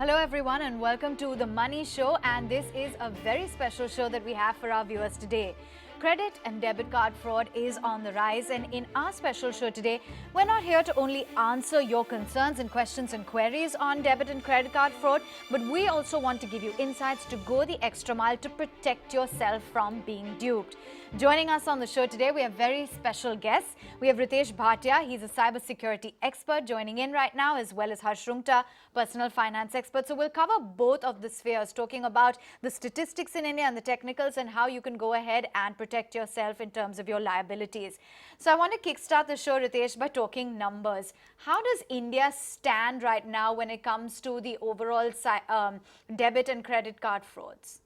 Hello everyone and welcome to The Money Show, and this is a very special show that we have for our viewers today. Credit and debit card fraud is on the rise, and in our special show today, we're not here to only answer your concerns and questions and queries on debit and credit card fraud, but we also want to give you insights to go the extra mile to protect yourself from being duped. Joining us on the show today, we have very special guests. We have Ritesh Bhatia, he's a cybersecurity expert joining in right now, as well as Roongta, personal finance expert. So we'll cover both of the spheres, talking about the statistics in India and the technicals and how you can go ahead and protect yourself in terms of your liabilities. So I want to kickstart the show, Ritesh, by talking numbers. How does India stand right now when it comes to the overall debit and credit card frauds?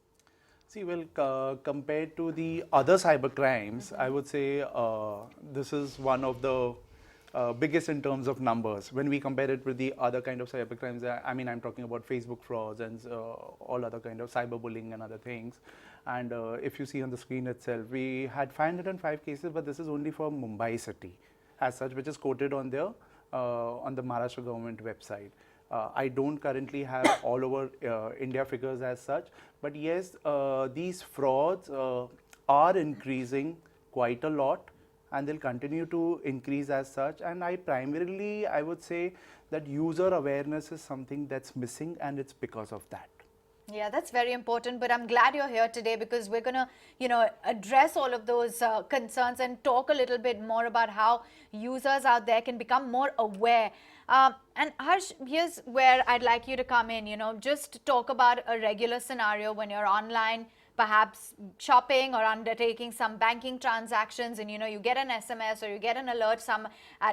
See, well, compared to the other cyber crimes, I would say this is one of the biggest in terms of numbers. When we compare it with the other kind of cyber crimes, I mean, I'm talking about Facebook frauds and all other kind of cyberbullying and other things. And if you see on the screen itself, we had 505 cases, but this is only for Mumbai city as such, which is quoted on the Maharashtra government website. I don't currently have all over India figures as such, but yes, these frauds are increasing quite a lot, and they'll continue to increase as such. And I would say that user awareness is something that's missing, and it's because of that. Yeah, that's very important, but I'm glad you're here today because we're going to, address all of those concerns and talk a little bit more about how users out there can become more aware. And Harsh, here's where I'd like you to come in, just talk about a regular scenario when you're online, perhaps shopping or undertaking some banking transactions, and you get an SMS or you get an alert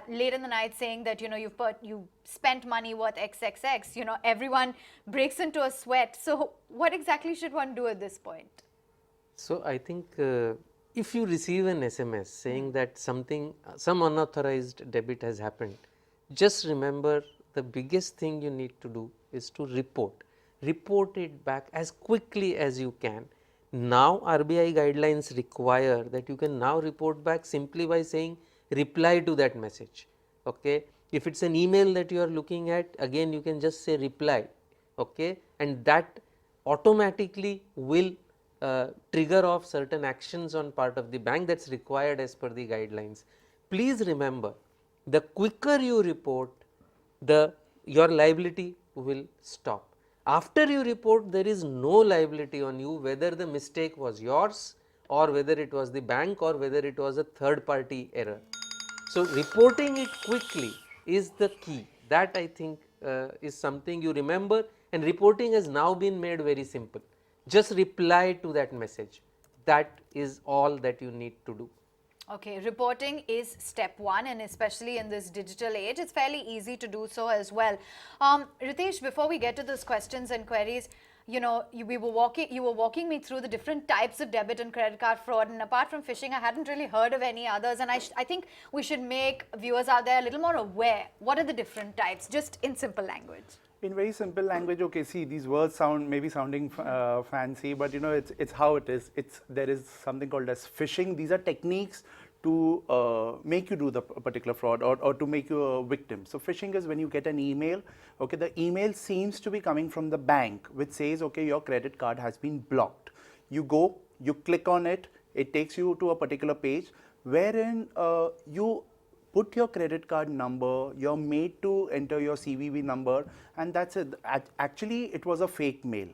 late in the night saying that you spent money worth XXX. Everyone breaks into a sweat. So what exactly should one do at this point? So I think if you receive an SMS saying that some unauthorized debit has happened, just remember the biggest thing you need to do is to report it back as quickly as you can. Now RBI guidelines require that you can now report back simply by saying reply to that message. Okay, if it's an email that you are looking at, again you can just say reply, okay, and that automatically will trigger off certain actions on part of the bank that's required as per the guidelines. Please remember, the quicker you report, your liability will stop. After you report, there is no liability on you, whether the mistake was yours or whether it was the bank or whether it was a third party error. So reporting it quickly is the key. That I think is something you remember, and reporting has now been made very simple. Just reply to that message. That is all that you need to do. Okay, reporting is step one, and especially in this digital age, it's fairly easy to do so as well. Ritesh, before we get to those questions and queries, you were walking me through the different types of debit and credit card fraud, and apart from phishing, I hadn't really heard of any others, and I think we should make viewers out there a little more aware. What are the different types, just in simple language? In very simple language, okay, see, these words sounding fancy, but it's how it is. There is something called as phishing. These are techniques to make you do the particular fraud or to make you a victim. So phishing is when you get an email, okay, the email seems to be coming from the bank, which says, okay, your credit card has been blocked. You go, you click on it, it takes you to a particular page wherein you put your credit card number, you're made to enter your CVV number, and that's it. Actually, it was a fake mail,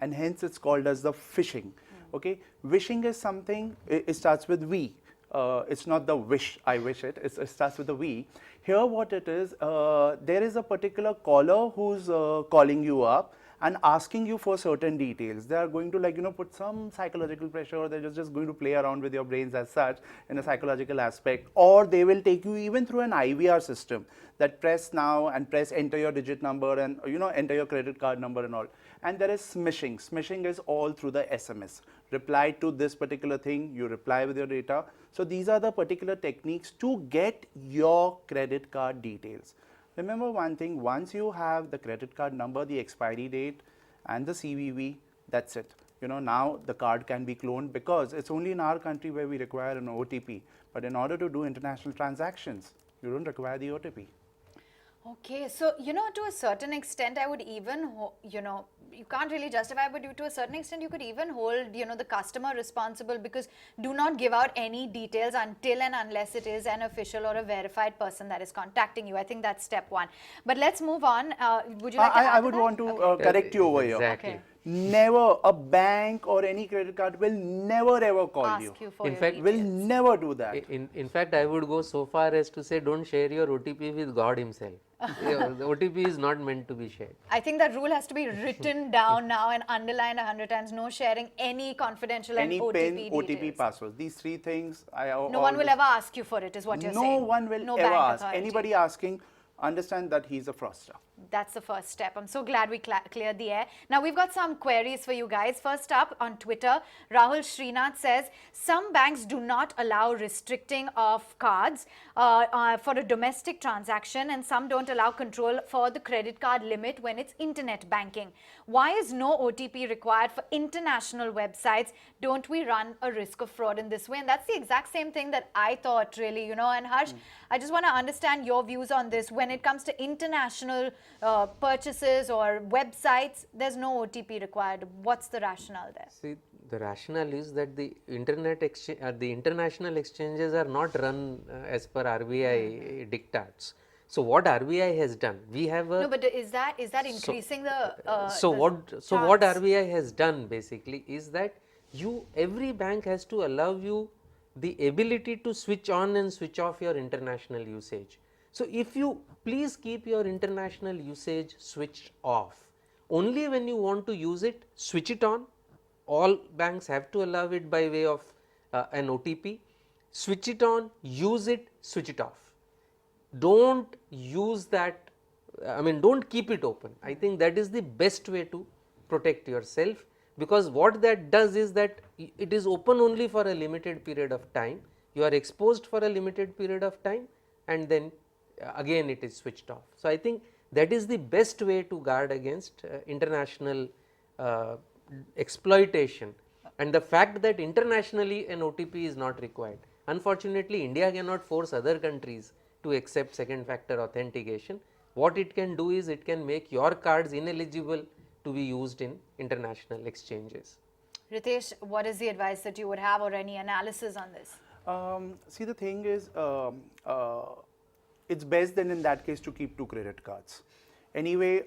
and hence it's called as the phishing. Okay, wishing is something, it starts with V. It's not the wish, I wish it, it starts with a V. Here what it is, there is a particular caller who's calling you up and asking you for certain details. They are going to put some psychological pressure, or they're just going to play around with your brains as such in a psychological aspect, or they will take you even through an IVR system that press now and press enter your digit number and enter your credit card number and all. And there is smishing. Smishing is all through the SMS. Reply to this particular thing, you reply with your data. So these are the particular techniques to get your credit card details. Remember one thing, once you have the credit card number, the expiry date and the CVV, that's it. Now the card can be cloned, because it's only in our country where we require an OTP. But in order to do international transactions, you don't require the OTP. Okay, so to a certain extent, I would even, you can't really justify, but to a certain extent, you could even hold, the customer responsible, because do not give out any details until and unless it is an official or a verified person that is contacting you. I think that's step one. But let's move on. Would you like to add I to would that? want to Okay. correct you over here. Exactly. Okay. Never, a bank or any credit card will never ever call you. Ask you for In your fact, Will details. never do that. In fact, I would go so far as to say, don't share your OTP with God Himself. The OTP is not meant to be shared. I think that rule has to be written down now and underlined 100 times. No sharing any confidential Any and PIN, OTP OTP, details. passwords. These three things. No one will ever ask you for it, is what you're No saying. one will No ever bank ask. authority. Anybody asking, understand that he's a fraudster. That's the first step. I'm so glad we cleared the air. Now, we've got some queries for you guys. First up on Twitter, Rahul Srinath says, some banks do not allow restricting of cards for a domestic transaction, and some don't allow control for the credit card limit when it's internet banking. Why is no OTP required for international websites? Don't we run a risk of fraud in this way? And that's the exact same thing that I thought, really, And Harsh, I just want to understand your views on this. When it comes to international purchases or websites, there's no OTP required. What's the rationale there? See, the rationale is that the the international exchanges are not run as per RBI diktats. So what RBI has done, we have a No, but is that increasing the so the what chance? RBI has done basically is that every bank has to allow you the ability to switch on and switch off your international usage. So if you please keep your international usage switched off, only when you want to use it, switch it on. All banks have to allow it by way of an OTP. Switch it on, use it, switch it off. Don't use that, don't keep it open. I think that is the best way to protect yourself, because what that does is that it is open only for a limited period of time. You are exposed for a limited period of time, and then again it is switched off. So I think that is the best way to guard against international exploitation, and the fact that internationally an OTP is not required. Unfortunately, India cannot force other countries to accept second factor authentication. What it can do is it can make your cards ineligible to be used in international exchanges. Ritesh, what is the advice that you would have, or any analysis on this? See, the thing is, it's best then in that case to keep 2 credit cards. Anyway,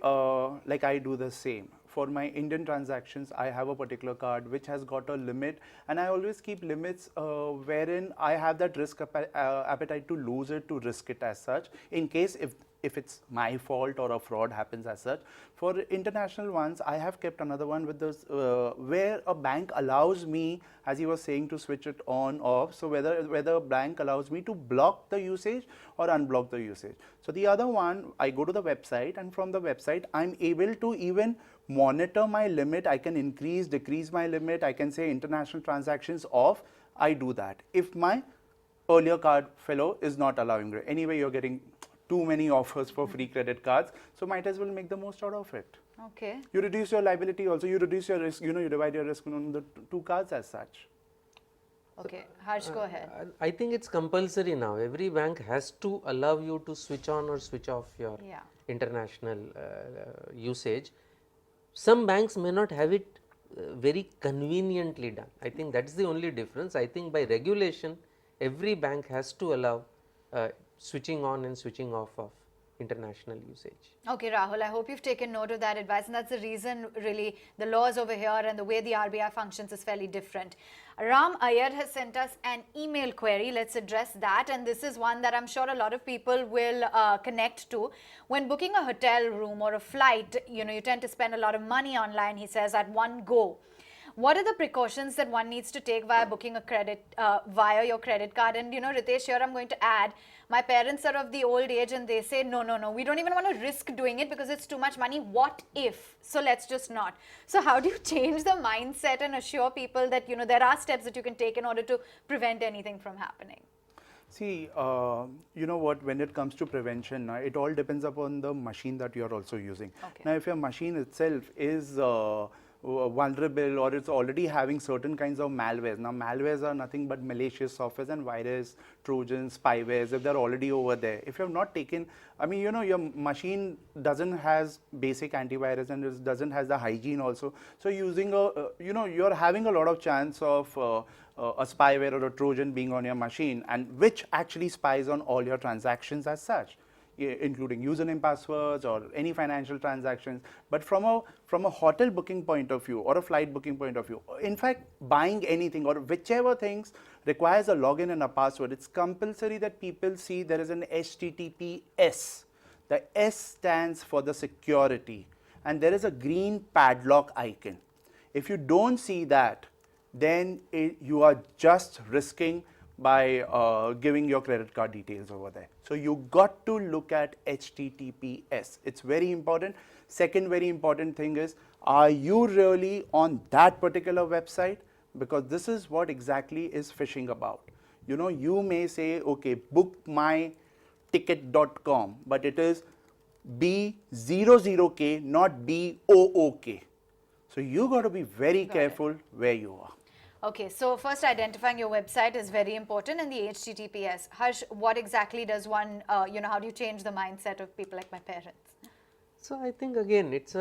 like I do the same. For my Indian transactions, I have a particular card which has got a limit, and I always keep limits wherein I have that risk appetite to lose it, to risk it as such, in case if it's my fault or a fraud happens as such. For international ones, I have kept another one with this where a bank allows me, as he was saying, to switch it on off. So whether a bank allows me to block the usage or unblock the usage. So the other one, I go to the website, and from the website I'm able to even monitor my limit. I can increase, decrease my limit. I can say international transactions off. I do that. If my earlier card fellow is not allowing it. Anyway, you're getting too many offers for free credit cards, so might as well make the most out of it. Okay. You reduce your liability also, you reduce your risk, you divide your risk on the 2 cards as such. Okay, Harsh, go ahead. I think it's compulsory now. Every bank has to allow you to switch on or switch off your international usage. Some banks may not have it very conveniently done. I think that's the only difference. I think by regulation, every bank has to allow switching on and switching off of international usage. Okay, Rahul, I hope you've taken note of that advice, and that's the reason, really, the laws over here and the way the RBI functions is fairly different. Ram Iyer has sent us an email query. Let's address that, and this is one that I'm sure a lot of people will connect to. When booking a hotel room or a flight, you tend to spend a lot of money online, he says, at one go. What are the precautions that one needs to take via booking a credit via your credit card? And Ritesh, here I'm going to add, my parents are of the old age and they say, no, we don't even want to risk doing it because it's too much money. What if? So let's just not. So how do you change the mindset and assure people that, there are steps that you can take in order to prevent anything from happening? See, you know what, when it comes to prevention, it all depends upon the machine that you are also using. Okay. Now, if your machine itself is vulnerable, or it's already having certain kinds of malwares. Now, malwares are nothing but malicious softwares and virus, trojans, spywares, if they're already over there. If you have not taken, I mean, you know, your machine doesn't has basic antivirus and it doesn't has the hygiene also. So using a, you know, you're having a lot of chance of a spyware or a trojan being on your machine, and which actually spies on all your transactions as such, including username, passwords, or any financial transactions. But from a hotel booking point of view or a flight booking point of view, in fact, buying anything or whichever things requires a login and a password, it's compulsory that people see there is an HTTPS. The S stands for the security, and there is a green padlock icon. If you don't see that, then you are just risking by giving your credit card details over there. So you got to look at HTTPS. It's very important. Second very important thing is, are you really on that particular website? Because this is what exactly is phishing about. You know, you may say, okay, bookmyticket.com, but it is B00K, not BOOK. So you got to be very careful where you are. Okay, so first identifying your website is very important, and the HTTPS. Harsh, what exactly does one, you know, how do you change the mindset of people like my parents? So I think again it's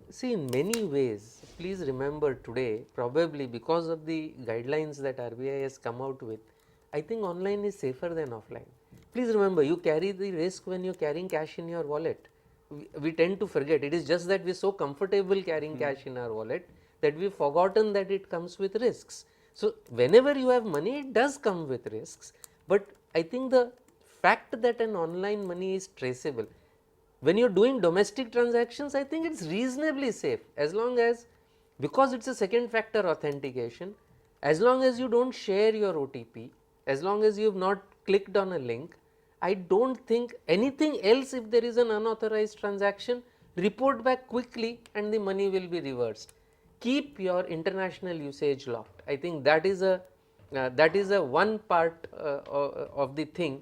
see, in many ways, please remember today, probably because of the guidelines that RBI has come out with, I think online is safer than offline. Please remember, you carry the risk when you're carrying cash in your wallet. We tend to forget. It is just that we're so comfortable carrying cash in our wallet that we've forgotten that it comes with risks. So whenever you have money, it does come with risks. But I think the fact that an online money is traceable, when you're doing domestic transactions, I think it's reasonably safe, as long as, because it's a second factor authentication, as long as you don't share your OTP, as long as you've not clicked on a link, I don't think anything else. If there is an unauthorized transaction, report back quickly and the money will be reversed. Keep your international usage locked. I think that is a one part of the thing.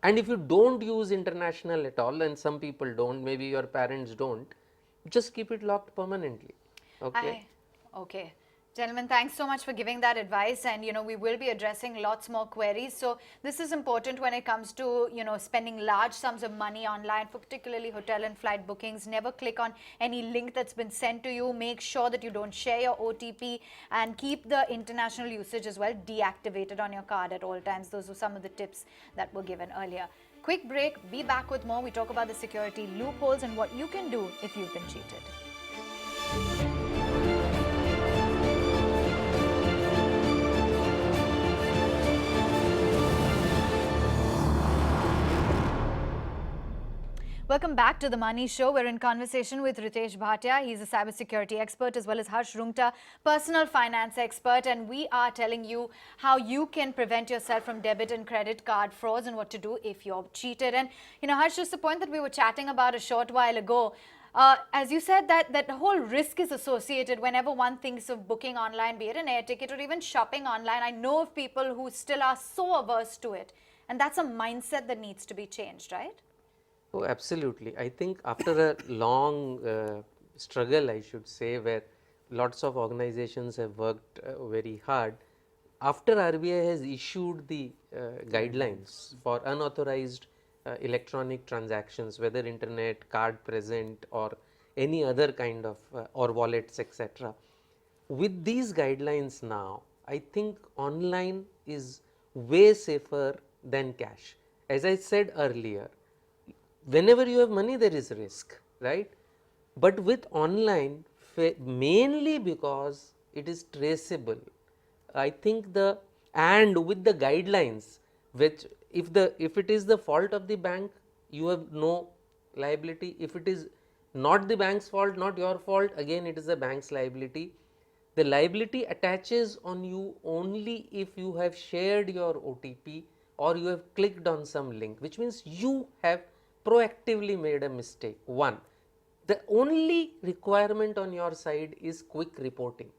And if you don't use international at all, and some people don't, maybe your parents don't, just keep it locked permanently. Okay. Okay. Gentlemen, thanks so much for giving that advice, and you know, we will be addressing lots more queries. So this is important when it comes to, you know, spending large sums of money online for particularly hotel and flight bookings. Never click on any link that's been sent to you. Make sure that you don't share your OTP, and keep the international usage as well deactivated on your card at all times. Those were some of the tips that were given earlier. Quick break, be back with more. We talk about the security loopholes and what you can do if you've been cheated. Welcome back to The Money Show. We're in conversation with Ritesh Bhatia. He's a cybersecurity expert, as well as Harsh Roongta, personal finance expert. And we are telling you how you can prevent yourself from debit and credit card frauds and what to do if you're cheated. And, you know, Harsh, just the point that we were chatting about a short while ago, as you said, that the whole risk is associated whenever one thinks of booking online, be it an air ticket or even shopping online. I know of people who still are so averse to it. And that's a mindset that needs to be changed, right? Oh, absolutely. I think after a long struggle, I should say, where lots of organizations have worked very hard, after RBI has issued the guidelines for unauthorized electronic transactions, whether internet, card present, or any other kind of or wallets, etc. With these guidelines now, I think online is way safer than cash. As I said earlier, whenever you have money, there is risk, right? But with online, mainly because it is traceable, I think and with the guidelines, which if it is the fault of the bank, you have no liability. If it is not the bank's fault, not your fault, again it is the bank's liability. The liability attaches on you only if you have shared your OTP or you have clicked on some link, which means you have proactively made a mistake. One, the only requirement on your side is quick reporting.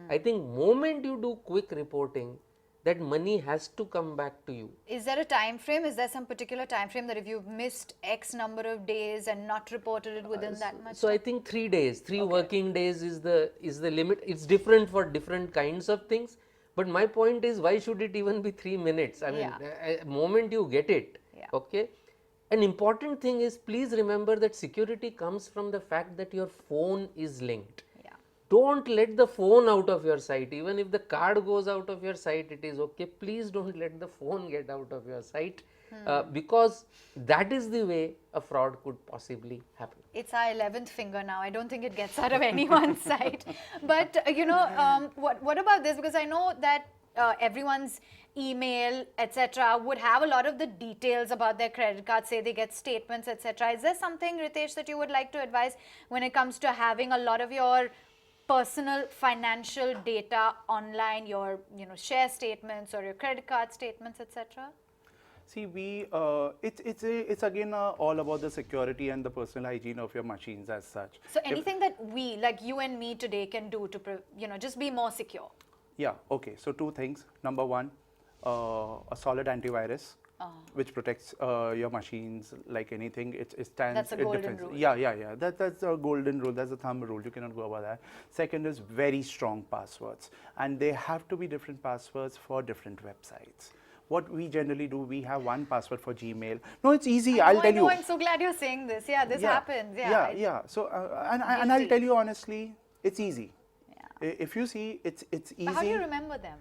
I think moment you do quick reporting, that money has to come back to you. Is there a time frame? Is there some particular time frame that if you've missed X number of days and not reported it within that much So I time? think 3 days, 3 working days is the limit. It's different for different kinds of things. But my point is, why should it even be 3 minutes? I mean, moment you get it, okay. An important thing is, please remember that security comes from the fact that your phone is linked. Don't let the phone out of your sight. Even if the card goes out of your sight, it is okay. Please don't let the phone get out of your sight, because that is the way a fraud could possibly happen. It's our 11th finger now. I don't think it gets out of anyone's sight. But, what about this? Because I know that everyone's email, etc., would have a lot of the details about their credit card, say they get statements, etc. Is there something, Ritesh, that you would like to advise when it comes to having a lot of your personal financial data online, your share statements or your credit card statements, etc.? See, it's again all about the security and the personal hygiene of your machines as such. So anything that we, like you and me today, can do to just be more secure? Yeah, okay. So 2 things. Number 1, a solid antivirus, which protects your machines like anything. It stands. That's a golden rule. Yeah. That's a golden rule. That's a thumb rule. You cannot go above that. Second is very strong passwords, and they have to be different passwords for different websites. What we generally do, we have one password for Gmail. No, it's easy. I'll tell you. I'm so glad you're saying this. Yeah, this happens. Yeah. So, and I'll tell you honestly, it's easy. If you see, it's easy. But how do you remember them?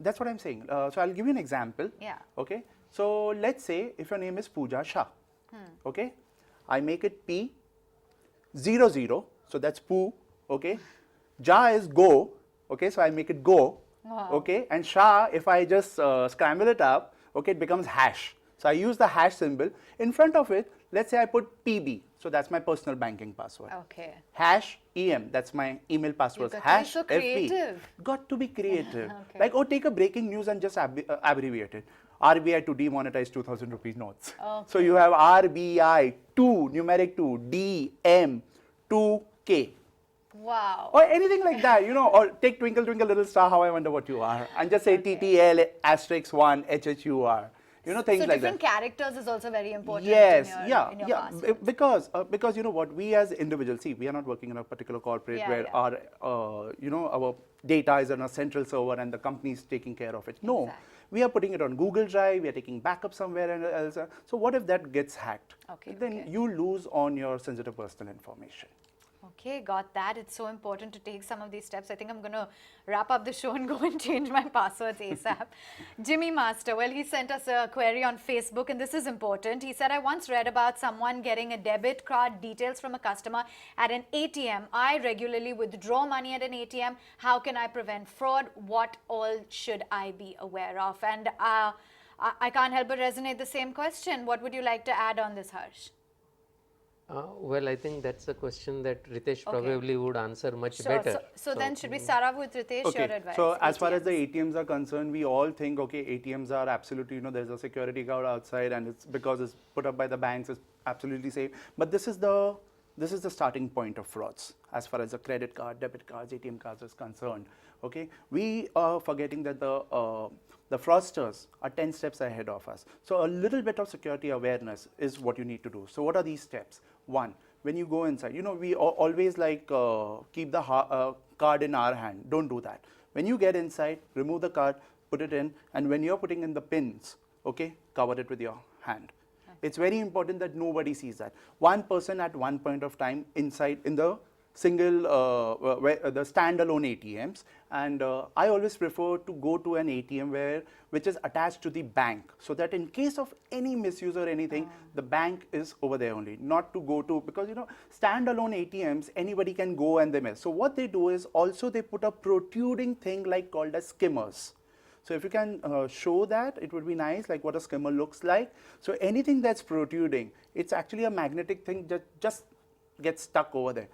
That's what I'm saying. So I'll give you an example. Yeah. Okay. So let's say if your name is Pooja Shah. Okay. I make it P00. So that's Poo. Okay. Ja is go. Okay. So I make it go. Wow. Okay. And Shah, if I just scramble it up, okay, it becomes hash. So I use the hash symbol. In front of it, let's say I put PB. So that's my personal banking password. Okay. Hash EM, that's my email password. Hash to be so creative. FB. Got to be creative. Okay. Like, take a breaking news and just abbreviate it. RBI to demonetize 2,000 rupees notes. Okay. So you have RBI 2, numeric 2, DM 2K. Wow. Or anything like that, or take Twinkle Twinkle Little Star, How I Wonder What You Are, and just say TTL asterisk 1 HHUR. Things so like that. different characters is also very important. Yes, in your passwords. Because what, we as individuals, see, we are not working in a particular corporate where our our data is on a central server and the company is taking care of it. No, we are putting it on Google Drive, we are taking backup somewhere else. So what if that gets hacked? Then you lose on your sensitive personal information. Okay, got that. It's so important to take some of these steps. I think I'm going to wrap up the show and go and change my passwords ASAP. Jimmy Master, well, he sent us a query on Facebook, and this is important. He said, I once read about someone getting a debit card details from a customer at an ATM. I regularly withdraw money at an ATM. How can I prevent fraud? What all should I be aware of? And I can't help but resonate the same question. What would you like to add on this, Harsh? Well, I think that's a question that Ritesh probably would answer much better. So then should we start off with Ritesh, your advice? So as far as the ATMs are concerned, we all think, okay, ATMs are absolutely, there's a security guard outside and it's because it's put up by the banks, it's absolutely safe. But this is the starting point of frauds as far as the credit card, debit cards, ATM cards is concerned. Okay, we are forgetting that the fraudsters are 10 steps ahead of us. So a little bit of security awareness is what you need to do. So what are these steps? 1, when you go inside, we always like keep the card in our hand. Don't do that. When you get inside, remove the card, put it in, and when you're putting in the pins, okay, cover it with your hand. It's very important that nobody sees that. One person at one point of time inside in the single, the standalone ATMs, and I always prefer to go to an ATM which is attached to the bank, so that in case of any misuse or anything, the bank is over there only, not to go to, because standalone ATMs, anybody can go and they miss. So what they do is also they put a protruding thing called as skimmers. So if you can show that, it would be nice, like what a skimmer looks like. So anything that's protruding, it's actually a magnetic thing that just gets stuck over there.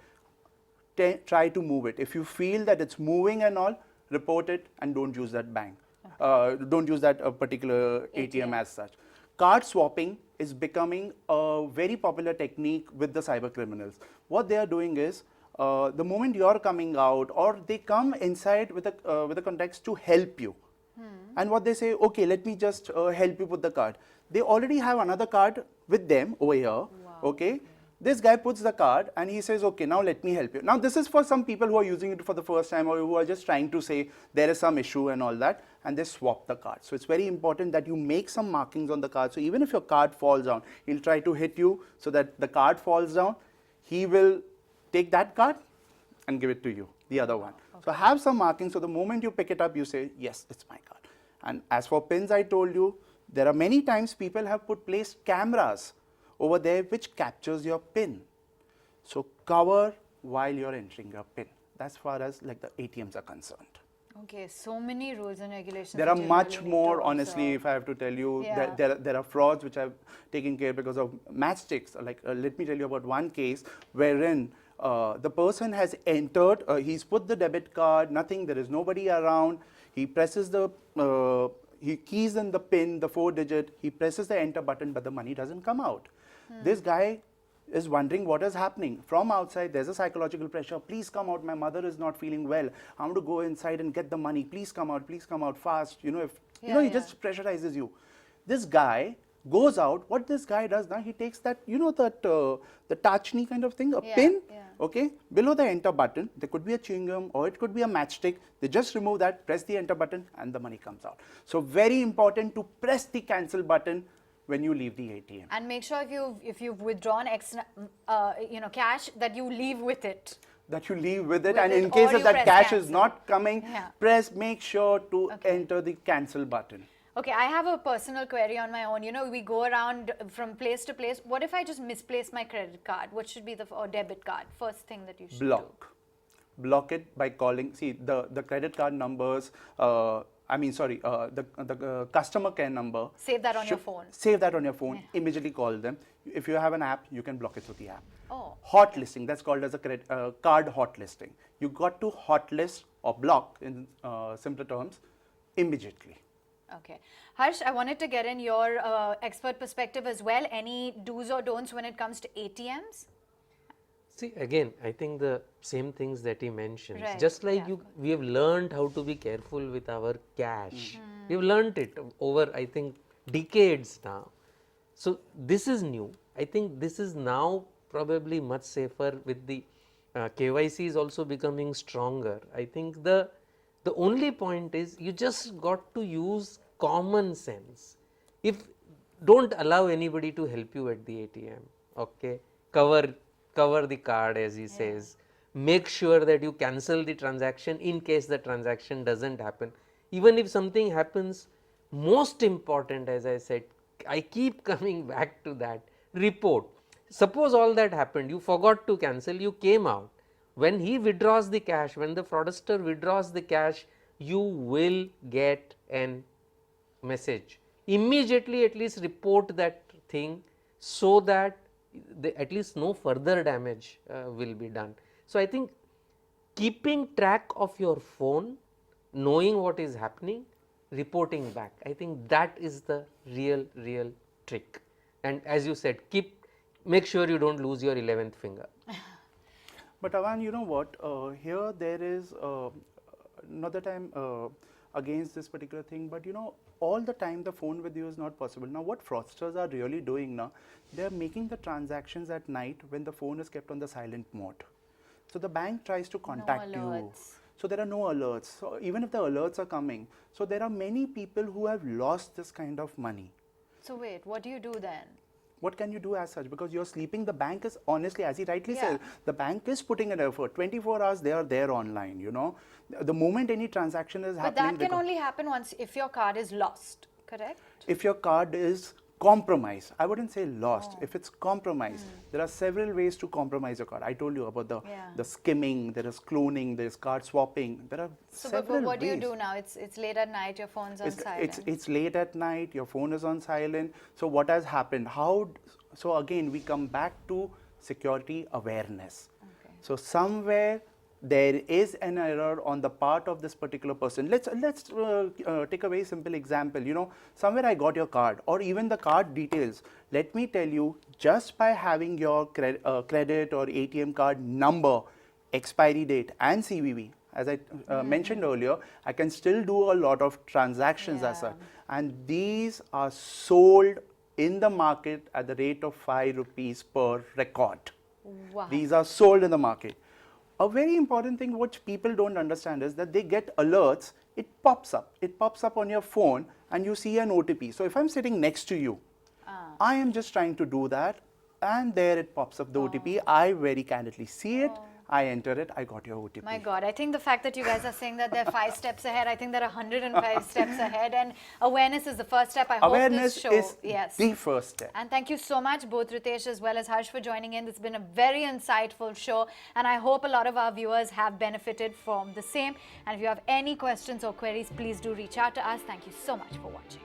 Try to move it. If you feel that it's moving and all, report it and don't use that bank. Don't use that particular ATM as such. Card swapping is becoming a very popular technique with the cyber criminals. What they are doing is, the moment you're coming out, or they come inside with a context to help you. and what they say, okay, let me just help you put the card. They already have another card with them over here, okay? This guy puts the card and he says, okay, now let me help you. Now this is for some people who are using it for the first time or who are just trying to say there is some issue and all that, and they swap the card. So it's very important that you make some markings on the card. So even if your card falls down, he'll try to hit you so that the card falls down. He will take that card and give it to you, the other one. So have some markings, so the moment you pick it up, you say, yes, it's my card. And as for pins, I told you, there are many times people have placed cameras over there which captures your pin. So cover while you're entering your pin. That's far as like the ATMs are concerned. Okay, so many rules and regulations. There are which you much really need more, to honestly, observe. if I have to tell you. Yeah. There are frauds which I've taken care because of matchsticks. Like, let me tell you about one case wherein the person has entered, he's put the debit card, nothing, there is nobody around. He presses the, he keys in the pin, the 4-digit, he presses the enter button, but the money doesn't come out. This guy is wondering what is happening. From outside, there's a psychological pressure. Please come out. My mother is not feeling well. I want to go inside and get the money. Please come out fast. You know, if he just pressurizes you. This guy goes out. What this guy does now, he takes that, you know, that the touch-knee kind of thing, a pin. Okay, below the enter button, there could be a chewing gum or it could be a matchstick. They just remove that, press the enter button, and the money comes out. So very important to press the cancel button when you leave the ATM. And make sure if you've withdrawn extra, cash, that you leave with it. That you leave with it, With and it, in case or if you that press cash cancel. is not coming, make sure to enter the cancel button. Okay, I have a personal query on my own. You know, we go around from place to place. What if I just misplace my credit card? What should be or debit card? First thing that you should do. Block it by calling. See, the credit card numbers, the customer care number. Save that on your phone. Save that on your phone. Immediately call them. If you have an app, you can block it through the app. Oh. Hot listing, that's called as a card hot listing. You got to hot list or block, in simpler terms, immediately. Okay. Harsh, I wanted to get in your expert perspective as well. Any do's or don'ts when it comes to ATMs? See, again, I think the same things that he mentions. Right, Just like we have learned how to be careful with our cash. We've learned it over, I think, decades now. So this is new. I think this is now probably much safer with the KYC is also becoming stronger. I think the only point is you just got to use common sense. Don't allow anybody to help you at the ATM. Okay, cover the card, as he says. Make sure that you cancel the transaction in case the transaction doesn't happen. Even if something happens, most important, as I said, I keep coming back to that, report. Suppose all that happened, you forgot to cancel, you came out. When he withdraws the cash, when the fraudster withdraws the cash, you will get an message. Immediately at least report that thing so that at least no further damage will be done. So I think keeping track of your phone, knowing what is happening, reporting back, I think that is the real trick. And as you said, make sure you don't lose your 11th finger. But Avan, you know what, here there is, not that I'm against this particular thing, but you know, all the time the phone with you is not possible. Now what fraudsters are really doing now, they are making the transactions at night when the phone is kept on the silent mode. So the bank tries to contact you. So there are no alerts. So even if the alerts are coming, so there are many people who have lost this kind of money. So wait, what do you do then? What can you do as such? Because you're sleeping, the bank is, honestly, as he rightly says, the bank is putting an effort. 24 hours, they are there online, you know. The moment any transaction is happening. But that can only happen if your card is lost, correct? If your card is compromised, I wouldn't say lost, if it's compromised. There are several ways to compromise your card. I told you about the skimming, there is cloning, there is card swapping, there are several but what ways. do you do now? It's late at night, your phone's on silent. It's late at night, your phone is on silent. So what has happened? So again, we come back to security awareness. Okay. So somewhere there is an error on the part of this particular person. Let's take a very simple example. You know, somewhere I got your card or even the card details. Let me tell you, just by having your credit or ATM card number, expiry date and CVV, As I mentioned earlier, I can still do a lot of transactions as such. And these are sold in the market at the rate of 5 rupees per record. Wow. These are sold in the market. A very important thing which people don't understand is that they get alerts, it pops up. It pops up on your phone and you see an OTP. So if I'm sitting next to you, I am just trying to do that and there it pops up the OTP. I very candidly see it. I enter it, I got your OTP. My God, I think the fact that you guys are saying that they're 5 steps ahead, I think they're 105 steps ahead, and awareness is the first step. I hope Awareness this show, is yes. the first step. And thank you so much, both Ritesh as well as Harsh, for joining in. It's been a very insightful show, and I hope a lot of our viewers have benefited from the same. And if you have any questions or queries, please do reach out to us. Thank you so much for watching.